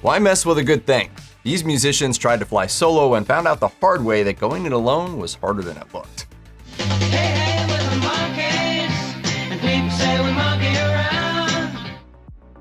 Why mess with a good thing? These musicians tried to fly solo and found out the hard way that going it alone was harder than it looked. Hey, we're the Monkees, and people say we monkey around.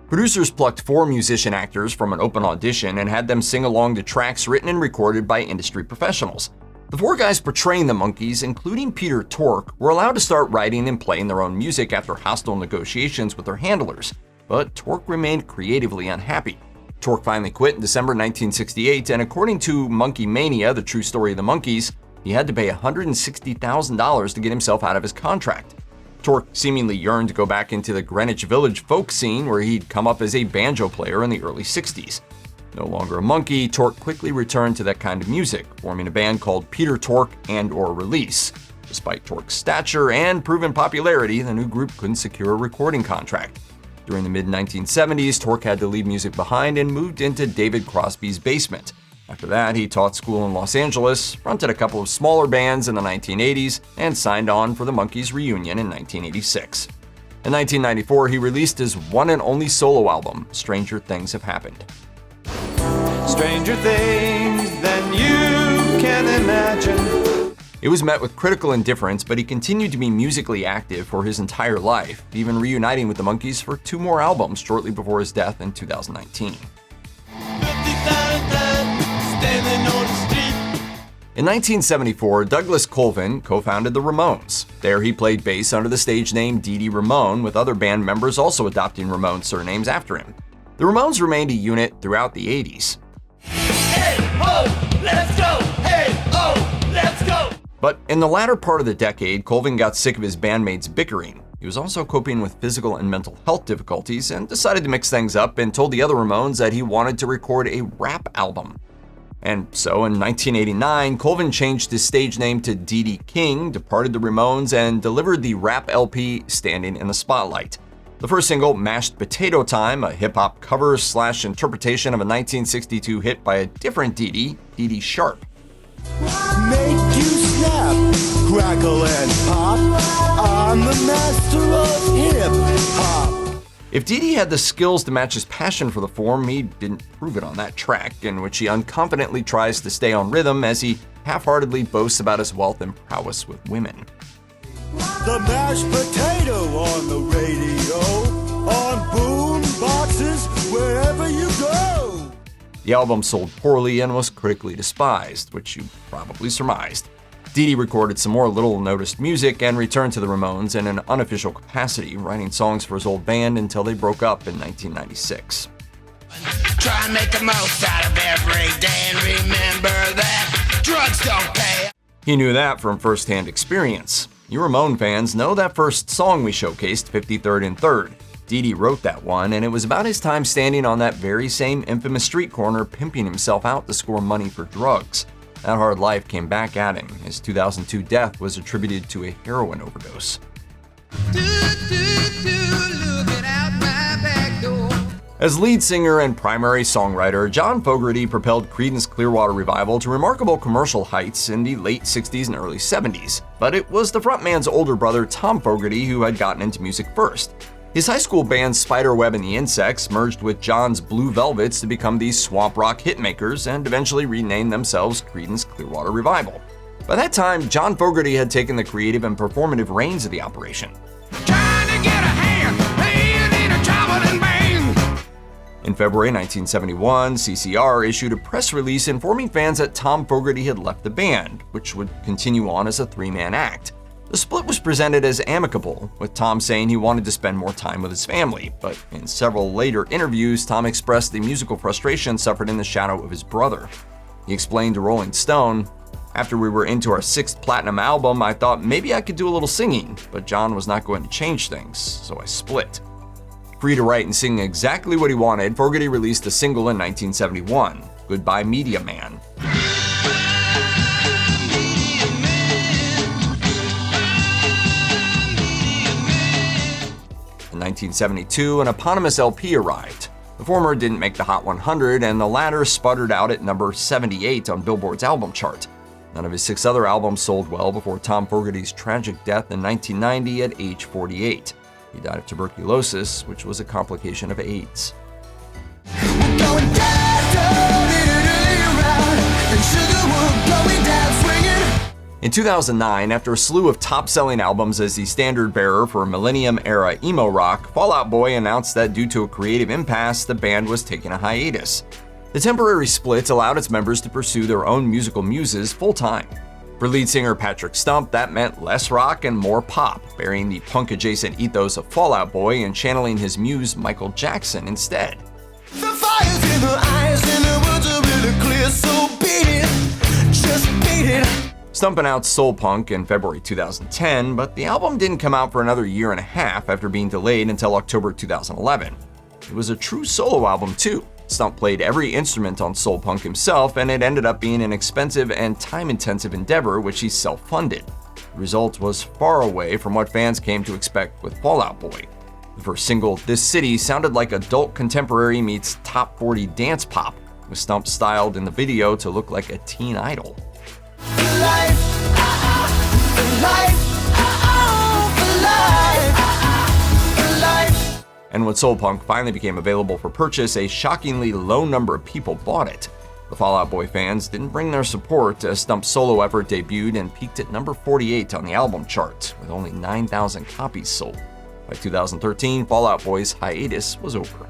Producers plucked 4 musician actors from an open audition and had them sing along to tracks written and recorded by industry professionals. The 4 guys portraying the Monkees, including Peter Tork, were allowed to start writing and playing their own music after hostile negotiations with their handlers, but Tork remained creatively unhappy. Tork finally quit in December 1968, and according to Monkey Mania, the true story of the Monkees, he had to pay $160,000 to get himself out of his contract. Tork seemingly yearned to go back into the Greenwich Village folk scene where he'd come up as a banjo player in the early 60s. No longer a Monkee, Tork quickly returned to that kind of music, forming a band called Peter Tork and/or Release. Despite Tork's stature and proven popularity, the new group couldn't secure a recording contract. During the mid-1970s, Tork had to leave music behind and moved into David Crosby's basement. After that, he taught school in Los Angeles, fronted a couple of smaller bands in the 1980s, and signed on for the Monkees reunion in 1986. In 1994, he released his one and only solo album, Stranger Things Have Happened. Stranger things than you can imagine. It was met with critical indifference, but he continued to be musically active for his entire life, even reuniting with the Monkees for 2 more albums shortly before his death in 2019. In 1974, Douglas Colvin co-founded the Ramones. There he played bass under the stage name Dee Dee Ramone, with other band members also adopting Ramone surnames after him. The Ramones remained a unit throughout the 80s. Hey, ho, let's go! Hey, ho, let's go! But in the latter part of the decade, Colvin got sick of his bandmates bickering. He was also coping with physical and mental health difficulties and decided to mix things up and told the other Ramones that he wanted to record a rap album. And so in 1989, Colvin changed his stage name to Dee Dee King, departed the Ramones, and delivered the rap LP Standing in the Spotlight. The first single, Mashed Potato Time, a hip-hop cover/interpretation of a 1962 hit by a different Dee Dee, Dee Dee Sharp. Make you snap, crackle and pop. I'm the master of hip-hop. If Dee Dee had the skills to match his passion for the form, he didn't prove it on that track, in which he unconfidently tries to stay on rhythm as he half-heartedly boasts about his wealth and prowess with women. The mashed potato on the radio, on boom boxes, wherever you go. The album sold poorly and was critically despised, which you probably surmised. Dee Dee recorded some more little-noticed music and returned to the Ramones in an unofficial capacity, writing songs for his old band until they broke up in 1996. Try and make the most out of every day and remember that drugs don't pay. He knew that from first-hand experience. You Ramone fans know that first song we showcased, 53rd and 3rd. Dee Dee wrote that one, and it was about his time standing on that very same infamous street corner pimping himself out to score money for drugs. That hard life came back at him. His 2002 death was attributed to a heroin overdose. As lead singer and primary songwriter, John Fogerty propelled Creedence Clearwater revival to remarkable commercial heights in the late 60s and early 70s. But it was the frontman's older brother, Tom Fogerty, who had gotten into music first. His high school band Spiderweb and the Insects merged with John's Blue Velvets to become the swamp rock hitmakers and eventually renamed themselves Creedence Clearwater Revival. By that time, John Fogerty had taken the creative and performative reins of the operation. Trying to get a hand, playing in a traveling band. In February 1971, CCR issued a press release informing fans that Tom Fogerty had left the band, which would continue on as a 3-man act. The split was presented as amicable, with Tom saying he wanted to spend more time with his family, but in several later interviews, Tom expressed the musical frustration suffered in the shadow of his brother. He explained to Rolling Stone, "After we were into our 6th platinum album, I thought maybe I could do a little singing, but John was not going to change things, so I split." Free to write and sing exactly what he wanted, Fogerty released a single in 1971, Goodbye Media Man. In 1972, an eponymous LP arrived. The former didn't make the Hot 100, and the latter sputtered out at number 78 on Billboard's album chart. None of his 6 other albums sold well before Tom Fogerty's tragic death in 1990 at age 48. He died of tuberculosis, which was a complication of AIDS. We're going down. In 2009, after a slew of top-selling albums as the standard-bearer for millennium-era emo rock, Fall Out Boy announced that due to a creative impasse, the band was taking a hiatus. The temporary split allowed its members to pursue their own musical muses full-time. For lead singer Patrick Stump, that meant less rock and more pop, bearing the punk-adjacent ethos of Fall Out Boy and channeling his muse Michael Jackson instead. The fire's in the eyes and the words are really clear, so beat it, just beat it. Stump announced Soul Punk in February 2010, but the album didn't come out for another year and a half after being delayed until October 2011. It was a true solo album too. Stump played every instrument on Soul Punk himself, and it ended up being an expensive and time-intensive endeavor which he self-funded. The result was far away from what fans came to expect with Fall Out Boy. The first single, This City, sounded like adult contemporary meets top 40 dance pop, with Stump styled in the video to look like a teen idol. And when Soul Punk finally became available for purchase, a shockingly low number of people bought it. The Fall Out Boy fans didn't bring their support as Stump's solo effort debuted and peaked at number 48 on the album chart, with only 9,000 copies sold. By 2013, Fall Out Boy's hiatus was over.